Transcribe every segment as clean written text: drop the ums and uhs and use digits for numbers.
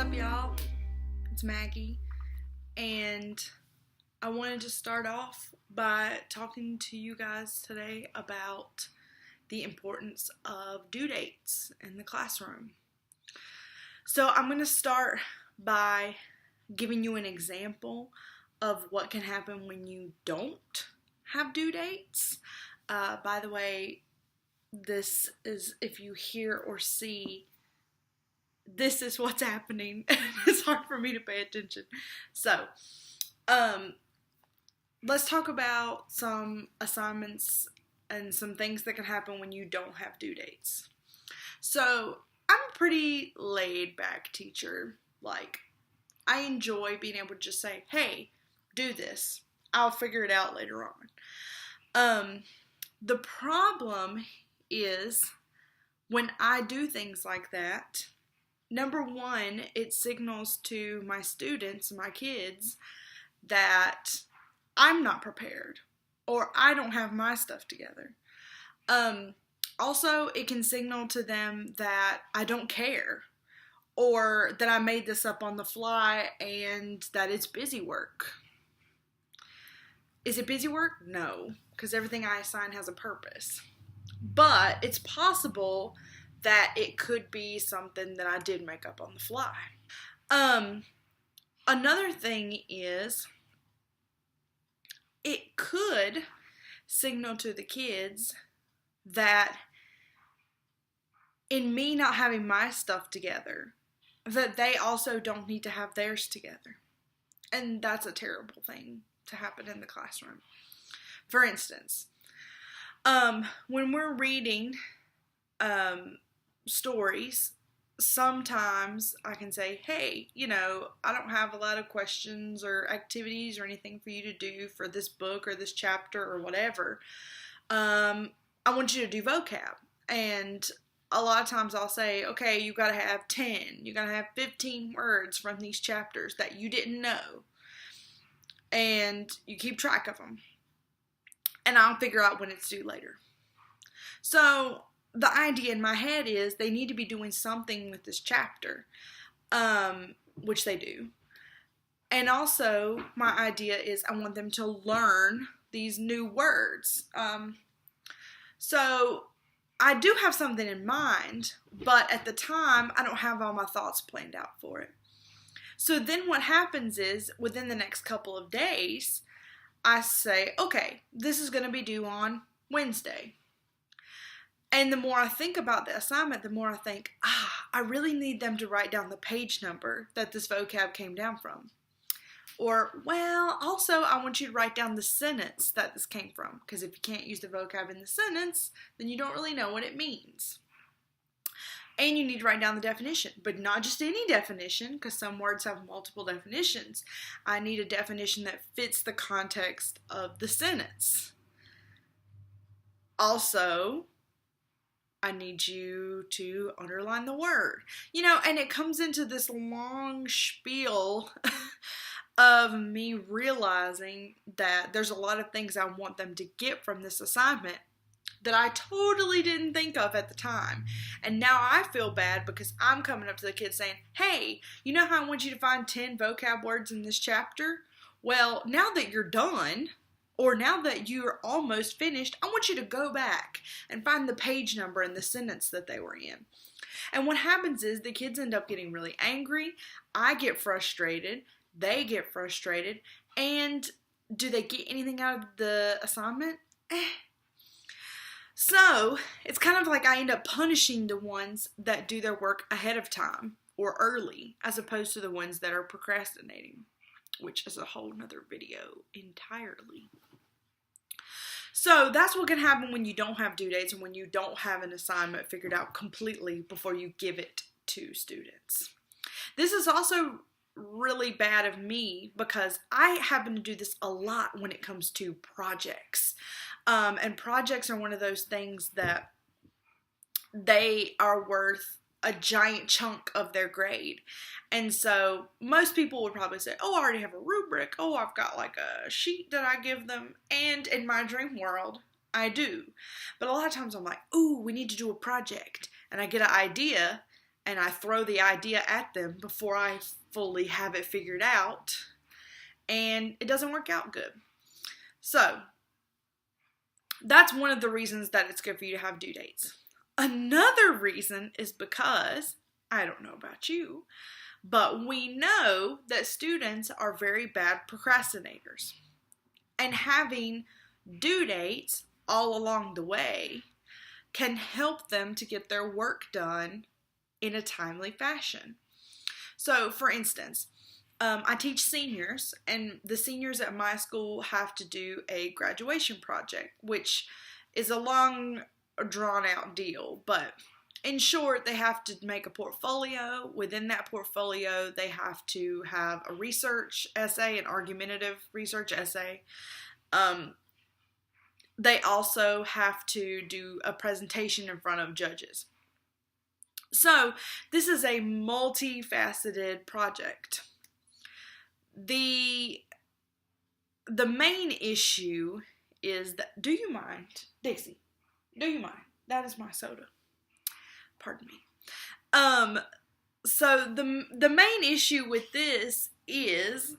up, y'all? It's Maggie, and I wanted to start off by talking to you guys today about the importance of due dates in the classroom. So I'm going to start by giving you an example of what can happen when you don't have due dates. By the way, this is, if you hear or see, this is what's happening. It's hard for me to pay attention. So, let's talk about some assignments and some things that can happen when you don't have due dates. So, I'm a pretty laid back teacher. Like, I enjoy being able to just say, hey, do this. I'll figure it out later on. The problem is when I do things like that, number one, it signals to my students, my kids, that I'm not prepared or I don't have my stuff together. Also, it can signal to them that I don't care or that I made this up on the fly and that it's busy work. Is it busy work? No, because everything I assign has a purpose. But it's possible that it could be something that I did make up on the fly. Another thing is, it could signal to the kids that in me not having my stuff together, that they also don't need to have theirs together. And that's a terrible thing to happen in the classroom. For instance, when we're reading stories, sometimes I can say, hey, I don't have a lot of questions or activities or anything for you to do for this book or this chapter or whatever. I want you to do vocab. And a lot of times I'll say, okay, you got to have 10, you got to have 15 words from these chapters that you didn't know. And you keep track of them. And I'll figure out when it's due later. So the idea in my head is they need to be doing something with this chapter, which they do. And also, my idea is I want them to learn these new words. So I do have something in mind, but at the time, I don't have all my thoughts planned out for it. So then what happens is, within the next couple of days, I say, okay, this is going to be due on Wednesday. And the more I think about the assignment, the more I think, I really need them to write down the page number that this vocab came down from. Or, well, also I want you to write down the sentence that this came from. Because if you can't use the vocab in the sentence, then you don't really know what it means. And you need to write down the definition, but not just any definition, because some words have multiple definitions. I need a definition that fits the context of the sentence. Also, I need you to underline the word. And it comes into this long spiel of me realizing that there's a lot of things I want them to get from this assignment that I totally didn't think of at the time. And now I feel bad because I'm coming up to the kids saying, hey, you know how I want you to find 10 vocab words in this chapter? Well, now that you're done, or now that you're almost finished, I want you to go back and find the page number and the sentence that they were in. And what happens is the kids end up getting really angry. I get frustrated. They get frustrated. And do they get anything out of the assignment? So, it's kind of like I end up punishing the ones that do their work ahead of time or early, as opposed to the ones that are procrastinating, which is a whole nother video entirely. So, that's what can happen when you don't have due dates and when you don't have an assignment figured out completely before you give it to students. This is also really bad of me because I happen to do this a lot when it comes to projects. And projects are one of those things that they are worth a giant chunk of their grade. And so most people would probably say, oh, I already have a rubric. Oh, I've got like a sheet that I give them. And in my dream world, I do. But a lot of times I'm like, ooh, we need to do a project. And I get an idea and I throw the idea at them before I fully have it figured out, and it doesn't work out good. So that's one of the reasons that it's good for you to have due dates. Another reason is because, I don't know about you, but we know that students are very bad procrastinators. And having due dates all along the way can help them to get their work done in a timely fashion. So, for instance, I teach seniors, and the seniors at my school have to do a graduation project, which is a long, drawn-out deal. But in short, they have to make a portfolio. Within that portfolio, they have to have a research essay, an argumentative research essay. They also have to do a presentation in front of judges. So this is a multifaceted project. The main issue is that, do you mind, Dixie? Do you mind? That is my soda. Pardon me. So the main issue with this is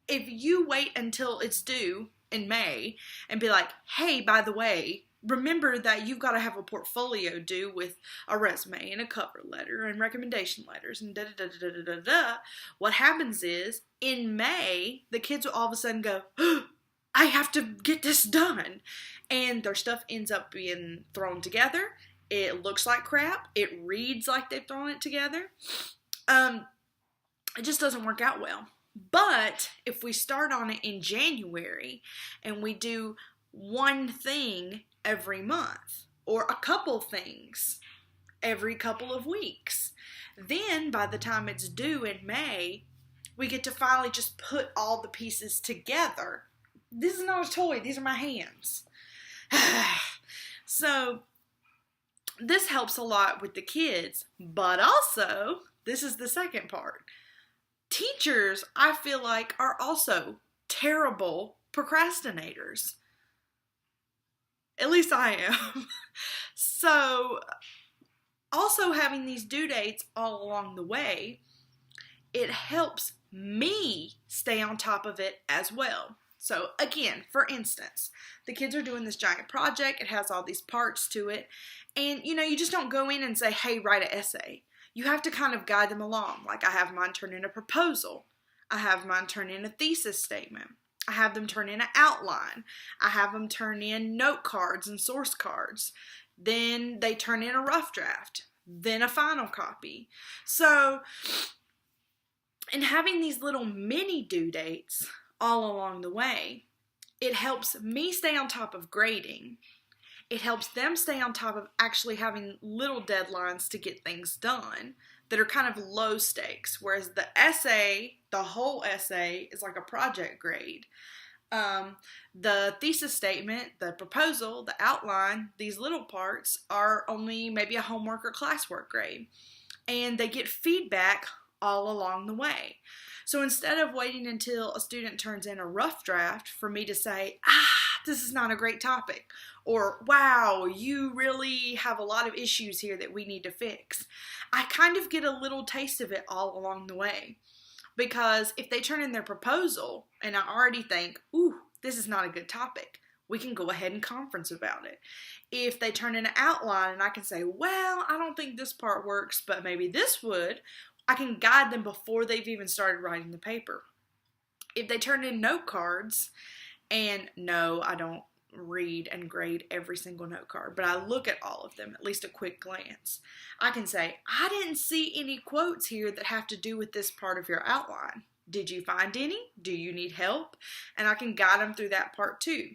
if you wait until it's due in May and be like, hey, by the way, remember that you've got to have a portfolio due with a resume and a cover letter and recommendation letters and da-da-da-da-da-da-da. What happens is, in May, the kids will all of a sudden go, oh, I have to get this done. And their stuff ends up being thrown together. It looks like crap. It reads like they've thrown it together. It just doesn't work out well. But if we start on it in January and we do one thing every month or a couple things every couple of weeks, then by the time it's due in May, we get to finally just put all the pieces together. This is not a toy. These are my hands. So this helps a lot with the kids, but also, this is the second part. Teachers, I feel like, are also terrible procrastinators. At least I am. So, also having these due dates all along the way, it helps me stay on top of it as well. So, again, for instance, the kids are doing this giant project. It has all these parts to it. And, you just don't go in and say, hey, write an essay. You have to kind of guide them along. Like, I have mine turn in a proposal. I have mine turn in a thesis statement. I have them turn in an outline. I have them turn in note cards and source cards. Then they turn in a rough draft. Then a final copy. So, in having these little mini due dates all along the way, it helps me stay on top of grading. It helps them stay on top of actually having little deadlines to get things done that are kind of low stakes. Whereas the essay, the whole essay, is like a project grade. The thesis statement, the proposal, the outline, these little parts are only maybe a homework or classwork grade. And they get feedback all along the way. So instead of waiting until a student turns in a rough draft for me to say, this is not a great topic, or wow, you really have a lot of issues here that we need to fix, I kind of get a little taste of it all along the way. Because if they turn in their proposal and I already think, ooh, this is not a good topic, we can go ahead and conference about it. If they turn in an outline and I can say, well, I don't think this part works, but maybe this would, I can guide them before they've even started writing the paper. If they turn in note cards, and no, I don't read and grade every single note card, but I look at all of them, at least a quick glance. I can say, I didn't see any quotes here that have to do with this part of your outline. Did you find any? Do you need help? And I can guide them through that part too.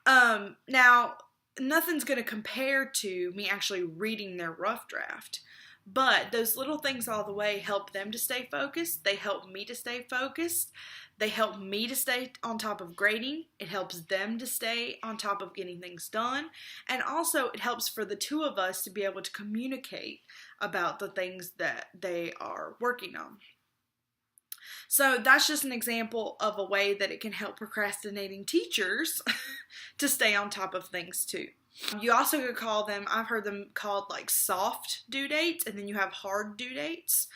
Now, nothing's going to compare to me actually reading their rough draft. But those little things all the way help them to stay focused. They help me to stay focused. They help me to stay on top of grading. It helps them to stay on top of getting things done. And also it helps for the two of us to be able to communicate about the things that they are working on. So that's just an example of a way that it can help procrastinating teachers to stay on top of things too. You also could call them, I've heard them called like soft due dates, and then you have hard due dates.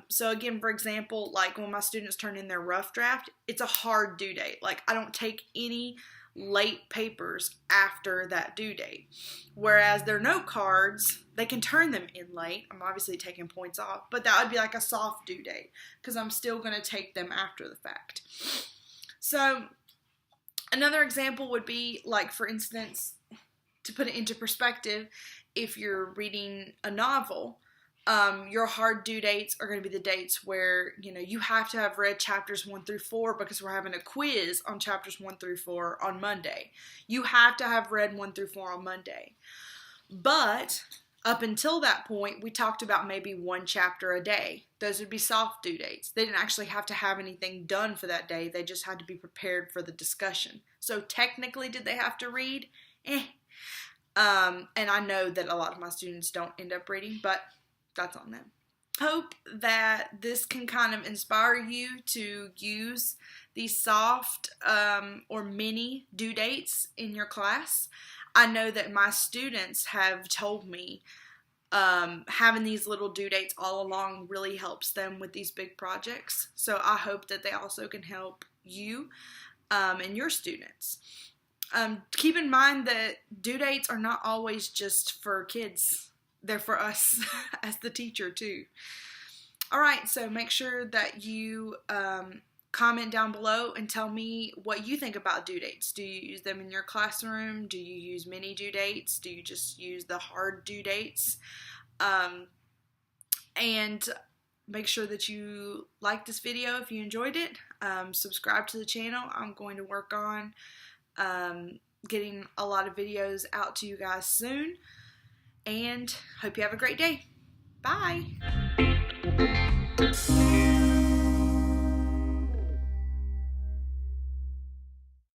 So again, for example, like when my students turn in their rough draft, it's a hard due date. Like I don't take any late papers after that due date. Whereas their note cards, they can turn them in late. I'm obviously taking points off, but that would be like a soft due date because I'm still going to take them after the fact. So another example would be like, for instance, to put it into perspective, if you're reading a novel, your hard due dates are going to be the dates where, you have to have read chapters 1 through 4 because we're having a quiz on chapters 1 through 4 on Monday. You have to have read 1 through 4 on Monday. But up until that point, we talked about maybe 1 chapter a day. Those would be soft due dates. They didn't actually have to have anything done for that day. They just had to be prepared for the discussion. So technically, did they have to read? And I know that a lot of my students don't end up reading, but that's on them. Hope that this can kind of inspire you to use these soft or mini due dates in your class. I know that my students have told me having these little due dates all along really helps them with these big projects. So I hope that they also can help you and your students. Keep in mind that due dates are not always just for kids. They're for us as the teacher too. Alright, so make sure that you comment down below and tell me what you think about due dates. Do you use them in your classroom? Do you use mini due dates? Do you just use the hard due dates? And make sure that you like this video if you enjoyed it. Subscribe to the channel. I'm going to work on getting a lot of videos out to you guys soon, and hope you have a great day. Bye.